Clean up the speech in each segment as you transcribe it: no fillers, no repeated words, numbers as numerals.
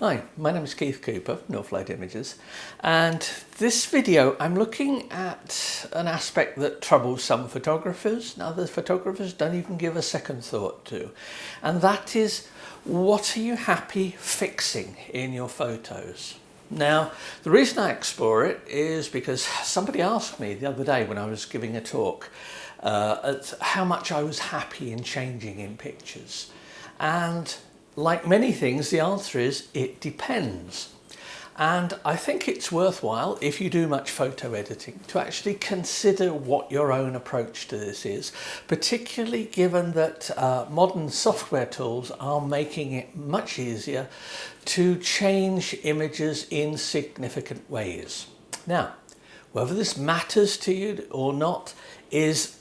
Hi, my name is Keith Cooper, Northlight Images, and this video I'm looking at an aspect that troubles some photographers and other photographers don't even give a second thought to, and that is, what are you happy fixing in your photos? Now, the reason I explore it is because somebody asked me the other day when I was giving a talk at how much I was happy in changing in pictures, and like many things, the answer is it depends. And I think it's worthwhile, if you do much photo editing, to actually consider what your own approach to this is, particularly given that modern software tools are making it much easier to change images in significant ways. Now, whether this matters to you or not is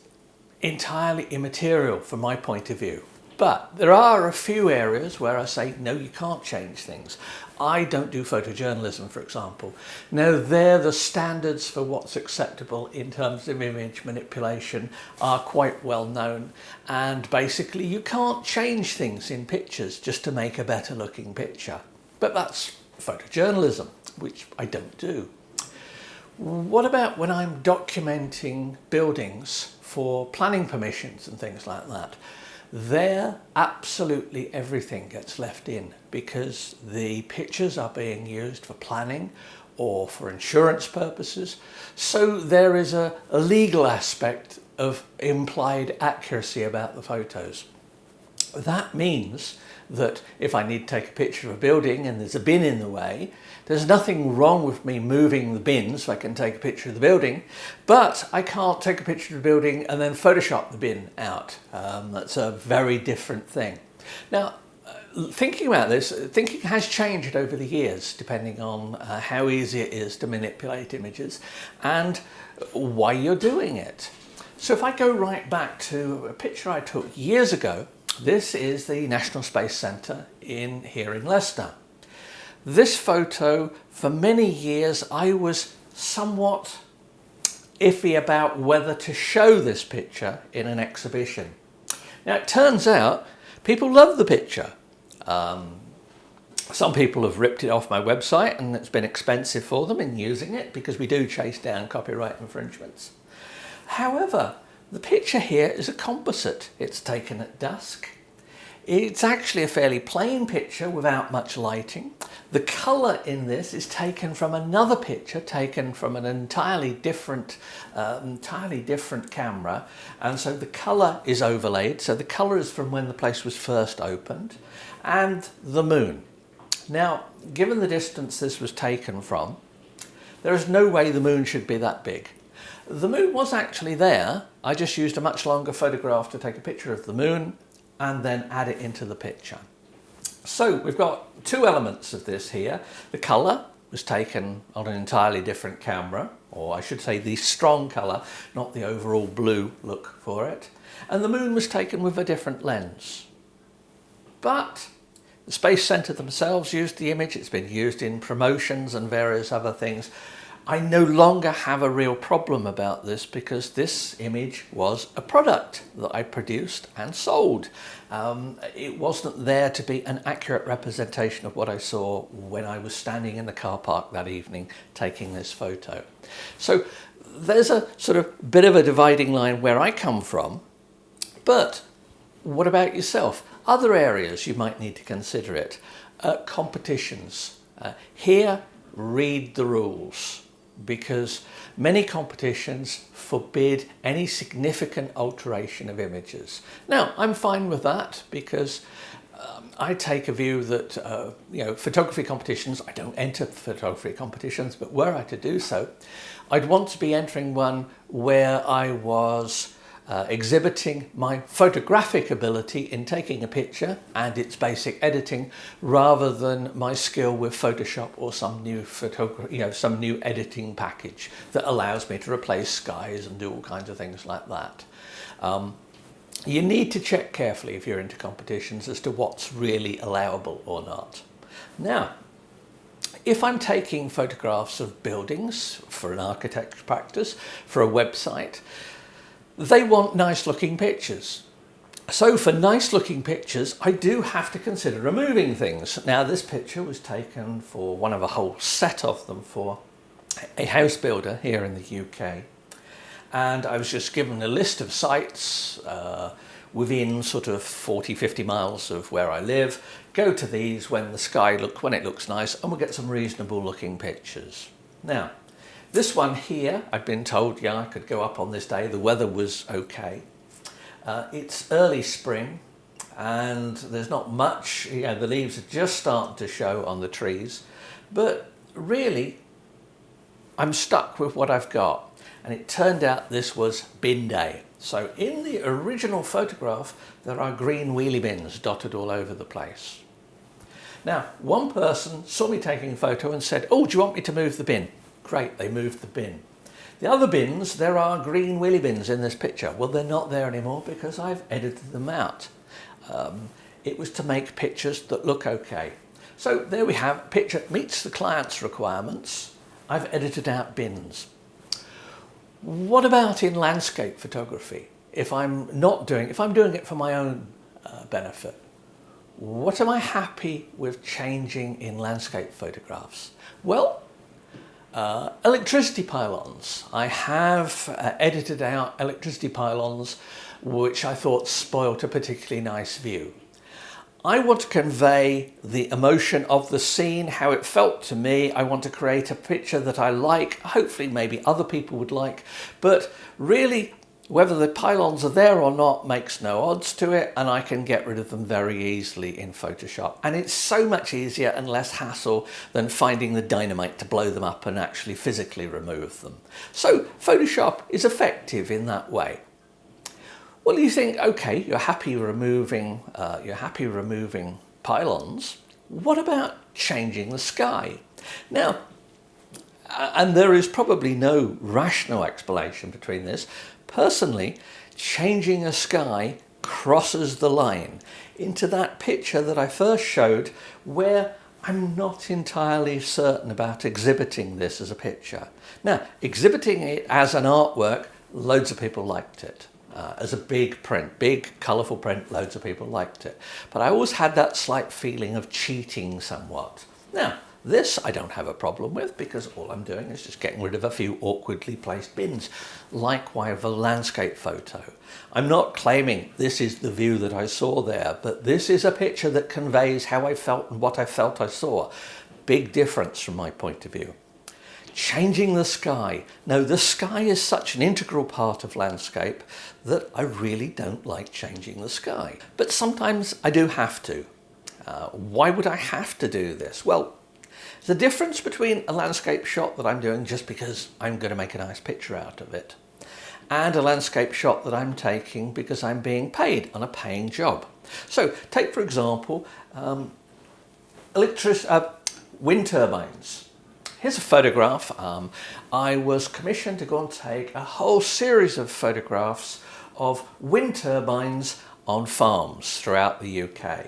entirely immaterial from my point of view. But there are a few areas where I say, no, you can't change things. I don't do photojournalism, for example. Now, the standards for what's acceptable in terms of image manipulation are quite well known. And basically, you can't change things in pictures just to make a better looking picture. But that's photojournalism, which I don't do. What about when I'm documenting buildings for planning permissions and things like that? There, absolutely everything gets left in because the pictures are being used for planning or for insurance purposes. So there is a legal aspect of implied accuracy about the photos. That means that if I need to take a picture of a building and there's a bin in the way, there's nothing wrong with me moving the bin so I can take a picture of the building, but I can't take a picture of the building and then Photoshop the bin out. That's a very different thing. Now, thinking about this, thinking has changed over the years depending on how easy it is to manipulate images and why you're doing it. So if I go right back to a picture I took years ago, this is the National Space Centre here in Leicester. This photo, for many years, I was somewhat iffy about whether to show this picture in an exhibition. Now, it turns out people love the picture. Some people have ripped it off my website and it's been expensive for them in using it because we do chase down copyright infringements. However, the picture here is a composite. It's taken at dusk. It's actually a fairly plain picture without much lighting. The colour in this is taken from another picture taken from an entirely different camera, and so the colour is overlaid. So the colour is from when the place was first opened, and the moon. Now, given the distance this was taken from, there is no way the moon should be that big. The moon was actually there. I just used a much longer photograph to take a picture of the moon and then add it into the picture. So we've got two elements of this here. The colour was taken on an entirely different camera, or I should say the strong colour, not the overall blue look for it. And the moon was taken with a different lens. But the Space Centre themselves used the image. It's been used in promotions and various other things. I no longer have a real problem about this because this image was a product that I produced and sold. It wasn't there to be an accurate representation of what I saw when I was standing in the car park that evening taking this photo. So there's a sort of bit of a dividing line where I come from, but what about yourself? Other areas you might need to consider it. Competitions. Here, read the rules, because many competitions forbid any significant alteration of images. Now, I'm fine with that because I take a view that photography competitions, I don't enter photography competitions, but were I to do so, I'd want to be entering one where I was exhibiting my photographic ability in taking a picture and its basic editing, rather than my skill with Photoshop or some new editing package that allows me to replace skies and do all kinds of things like that. You need to check carefully if you're into competitions as to what's really allowable or not. Now, if I'm taking photographs of buildings for an architecture practice, for a website, they want nice looking pictures. So for nice looking pictures, I do have to consider removing things. Now this picture was taken for one of a whole set of them for a house builder here in the UK. And I was just given a list of sites within sort of 40-50 miles of where I live. Go to these when when it looks nice, and we'll get some reasonable looking pictures. Now, this one here, I've been told, yeah, I could go up on this day. The weather was okay. It's early spring and there's not much, the leaves are just starting to show on the trees, but really I'm stuck with what I've got, and it turned out this was bin day. So in the original photograph there are green wheelie bins dotted all over the place. Now one person saw me taking a photo and said, "Oh, do you want me to move the bin?" Great, they moved the bin. The other bins, there are green wheelie bins in this picture. Well, they're not there anymore because I've edited them out. It was to make pictures that look okay. So there we have, a picture meets the client's requirements. I've edited out bins. What about in landscape photography? If I'm doing it for my own benefit, what am I happy with changing in landscape photographs? Well, electricity pylons. I have edited out electricity pylons which I thought spoilt a particularly nice view. I want to convey the emotion of the scene, how it felt to me. I want to create a picture that I like, hopefully maybe other people would like, but really whether the pylons are there or not makes no odds to it, and I can get rid of them very easily in Photoshop. And it's so much easier and less hassle than finding the dynamite to blow them up and actually physically remove them. So Photoshop is effective in that way. Well, you think, okay, you're happy removing pylons. What about changing the sky? Now, and there is probably no rational explanation between this. Personally, changing a sky crosses the line into that picture that I first showed, where I'm not entirely certain about exhibiting this as a picture. Now, exhibiting it as an artwork, loads of people liked it. As a big print, big colourful print, loads of people liked it. But I always had that slight feeling of cheating somewhat. Now, this I don't have a problem with because all I'm doing is just getting rid of a few awkwardly placed bins. Likewise, a landscape photo. I'm not claiming this is the view that I saw there, but this is a picture that conveys how I felt and what I felt I saw. Big difference from my point of view. Changing the sky. Now, the sky is such an integral part of landscape that I really don't like changing the sky. But sometimes I do have to. Why would I have to do this? Well, the difference between a landscape shot that I'm doing just because I'm going to make a nice picture out of it, and a landscape shot that I'm taking because I'm being paid on a paying job. So take, for example, wind turbines. Here's a photograph. I was commissioned to go and take a whole series of photographs of wind turbines on farms throughout the UK.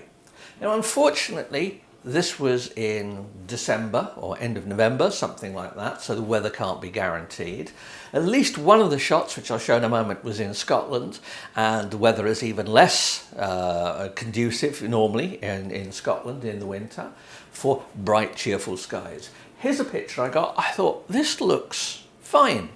Now, unfortunately, this was in December or end of November, something like that, so the weather can't be guaranteed. At least one of the shots, which I'll show in a moment, was in Scotland, and the weather is even less conducive normally in Scotland in the winter for bright, cheerful skies. Here's a picture I got. I thought, this looks fine.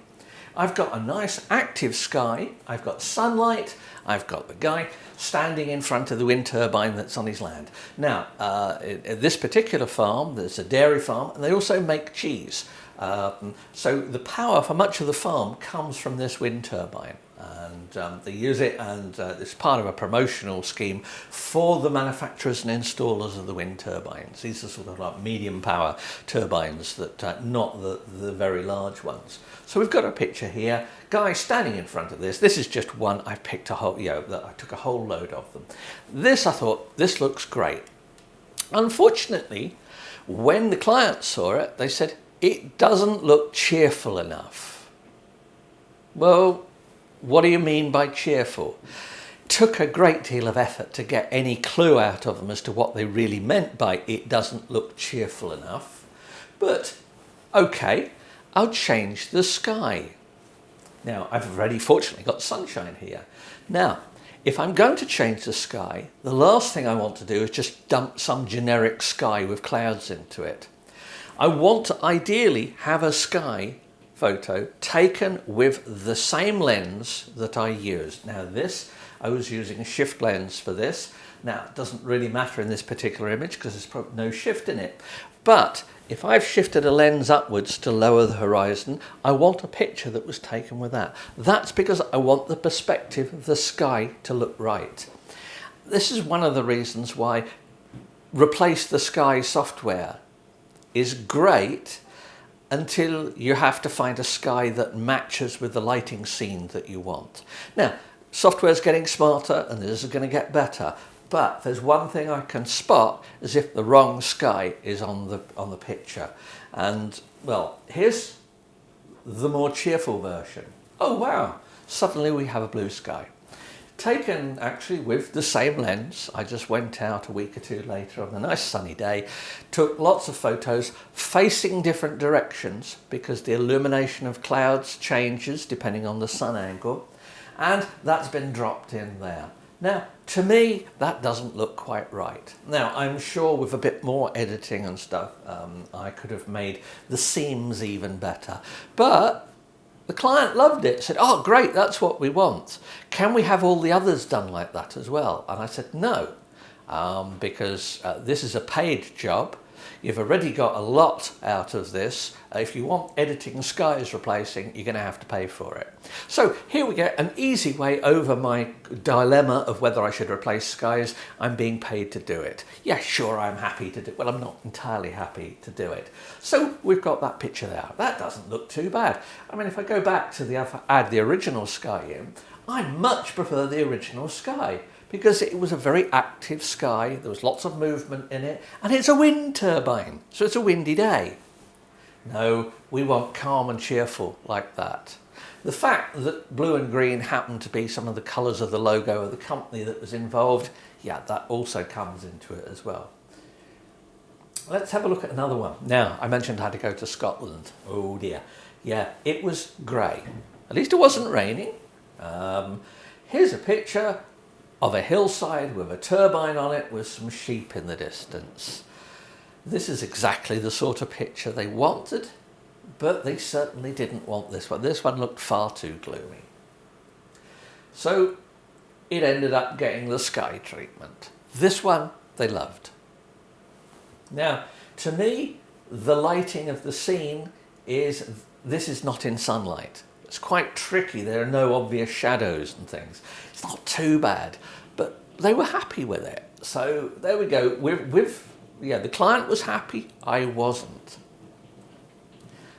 I've got a nice active sky, I've got sunlight, I've got the guy standing in front of the wind turbine that's on his land. Now, at this particular farm, there's a dairy farm, and they also make cheese. So the power for much of the farm comes from this wind turbine. And they use it, and it's part of a promotional scheme for the manufacturers and installers of the wind turbines. These are sort of like medium power turbines, that not the very large ones. So we've got a picture here, guy standing in front of this. This is just one. I picked a whole, I took a whole load of them. This, I thought, this looks great. Unfortunately, when the client saw it, they said, it doesn't look cheerful enough. Well, what do you mean by cheerful? It took a great deal of effort to get any clue out of them as to what they really meant by it doesn't look cheerful enough. But, okay, I'll change the sky. Now, I've already fortunately got sunshine here. Now, if I'm going to change the sky, the last thing I want to do is just dump some generic sky with clouds into it. I want to ideally have a sky photo taken with the same lens that I used. Now this, I was using a shift lens for this. Now it doesn't really matter in this particular image because there's probably no shift in it. But if I've shifted a lens upwards to lower the horizon, I want a picture that was taken with that. That's because I want the perspective of the sky to look right. This is one of the reasons why Replace the Sky software is great until you have to find a sky that matches with the lighting scene that you want. Now, software's getting smarter and this is going to get better. But there's one thing I can spot is if the wrong sky is on the picture. And well, here's the more cheerful version. Oh wow, suddenly we have a blue sky. Taken actually with the same lens. I just went out a week or two later on a nice sunny day, took lots of photos facing different directions because the illumination of clouds changes depending on the sun angle. And that's been dropped in there. Now, to me, that doesn't look quite right. Now, I'm sure with a bit more editing and stuff, I could have made the seams even better. But the client loved it, said, oh, great, that's what we want. Can we have all the others done like that as well? And I said, no, because this is a paid job. You've already got a lot out of this. If you want editing skies replacing, you're going to have to pay for it. So here we get an easy way over my dilemma of whether I should replace skies. I'm being paid to do it. Yeah, sure, I'm happy to do it. Well, I'm not entirely happy to do it. So we've got that picture there. That doesn't look too bad. I mean, if I go back to add the original sky in, I much prefer the original sky, because it was a very active sky, there was lots of movement in it, and it's a wind turbine, so it's a windy day. No, we want calm and cheerful like that. The fact that blue and green happened to be some of the colours of the logo of the company that was involved, yeah, that also comes into it as well. Let's have a look at another one. Now, I mentioned I had to go to Scotland. Oh dear. Yeah, it was grey. At least it wasn't raining. Here's a picture of a hillside with a turbine on it with some sheep in the distance. This is exactly the sort of picture they wanted, but they certainly didn't want this one. This one looked far too gloomy. So it ended up getting the sky treatment. This one they loved. Now, to me, the lighting of the scene is, this is not in sunlight. It's quite tricky. There are no obvious shadows and things. It's not too bad, but they were happy with it. So there we go. Yeah, the client was happy. I wasn't.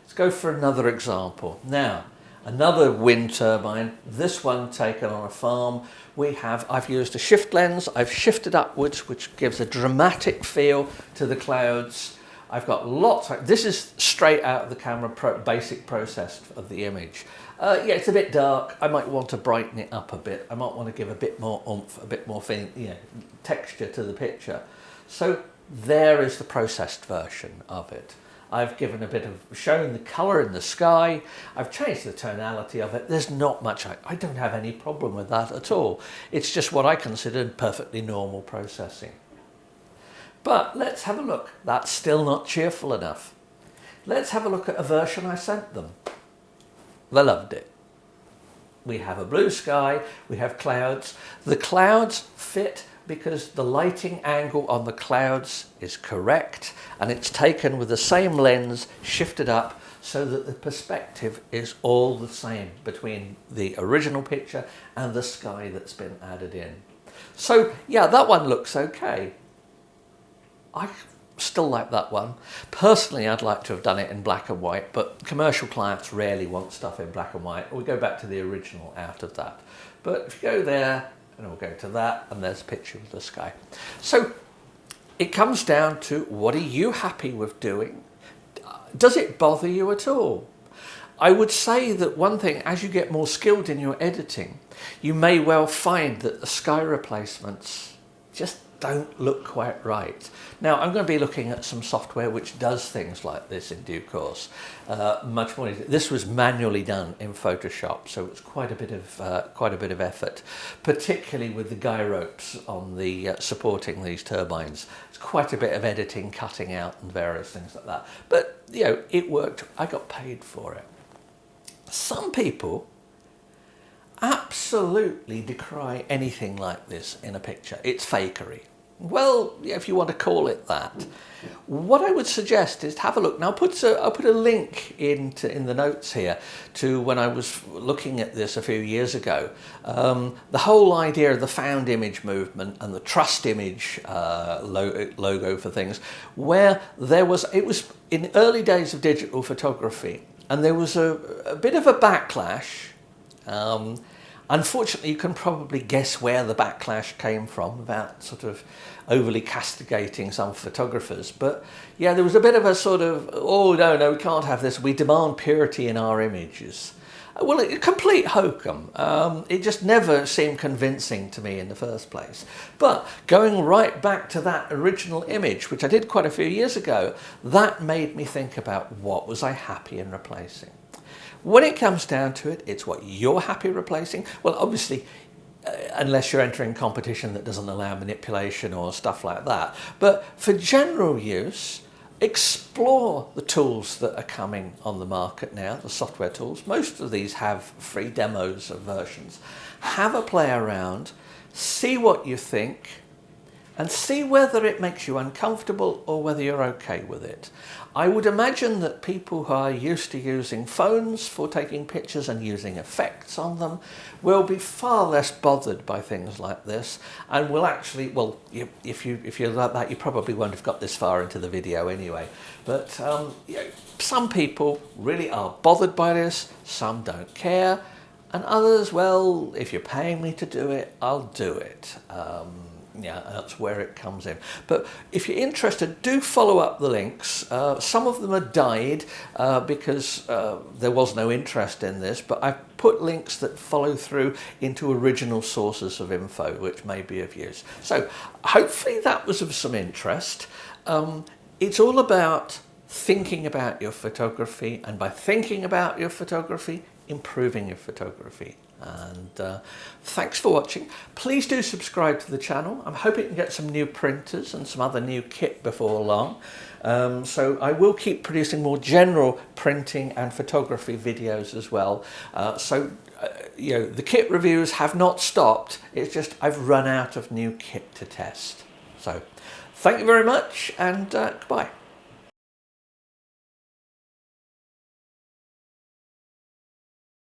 Let's go for another example. Now, another wind turbine. This one taken on a farm. I've used a shift lens. I've shifted upwards, which gives a dramatic feel to the clouds. I've got lots. This is straight out of the camera basic process of the image. Yeah, it's a bit dark. I might want to brighten it up a bit. I might want to give a bit more oomph, a bit more texture to the picture. So there is the processed version of it. I've given a bit of showing the colour in the sky. I've changed the tonality of it. There's not much. I don't have any problem with that at all. It's just what I considered perfectly normal processing. But let's have a look. That's still not cheerful enough. Let's have a look at a version I sent them. They loved it. We have a blue sky, we have clouds. The clouds fit because the lighting angle on the clouds is correct and it's taken with the same lens shifted up so that the perspective is all the same between the original picture and the sky that's been added in. So yeah, that one looks okay. I still like that one. Personally, I'd like to have done it in black and white, but commercial clients rarely want stuff in black and white. We go back to the original out of that. But if you go there, and we'll go to that, and there's a picture of the sky. So it comes down to, what are you happy with doing? Does it bother you at all? I would say that one thing, as you get more skilled in your editing, you may well find that the sky replacements just don't look quite right. Now, I'm going to be looking at some software which does things like this in due course. Much more. This was manually done in Photoshop, so it's quite a bit of effort, particularly with the guy ropes on the supporting these turbines. It's quite a bit of editing, cutting out, and various things like that. But you know, it worked. I got paid for it. Some people absolutely decry anything like this in a picture. It's fakery. Well, if you want to call it that. What I would suggest is to have a look. Now, I'll put a link in the notes here to when I was looking at this a few years ago. The whole idea of the FoundImage movement and the TrustImage logo for things, where it was in early days of digital photography, and there was a bit of a backlash. Unfortunately, you can probably guess where the backlash came from, without sort of overly castigating some photographers. But yeah, there was a bit of a sort of, oh no, we can't have this. We demand purity in our images. Well, a complete hokum. It just never seemed convincing to me in the first place. But going right back to that original image, which I did quite a few years ago, that made me think about what was I happy in replacing. When it comes down to it, it's what you're happy replacing. Well, obviously, unless you're entering competition that doesn't allow manipulation or stuff like that. But for general use, explore the tools that are coming on the market now, the software tools. Most of these have free demos of versions. Have a play around, see what you think, and see whether it makes you uncomfortable or whether you're okay with it. I would imagine that people who are used to using phones for taking pictures and using effects on them will be far less bothered by things like this, and will actually, well, if you're like that, you probably won't have got this far into the video anyway. But you know, some people really are bothered by this, some don't care, and others, well, if you're paying me to do it, I'll do it. Yeah, that's where it comes in. But if you're interested, do follow up the links. Some of them are died because there was no interest in this, but I've put links that follow through into original sources of info, which may be of use. So hopefully that was of some interest. It's all about thinking about your photography, and by thinking about your photography, improving your photography. And thanks for watching. Please do subscribe to the channel. I'm hoping to get some new printers and some other new kit before long. So I will keep producing more general printing and photography videos as well. You know, the kit reviews have not stopped. It's just I've run out of new kit to test. So thank you very much, and goodbye.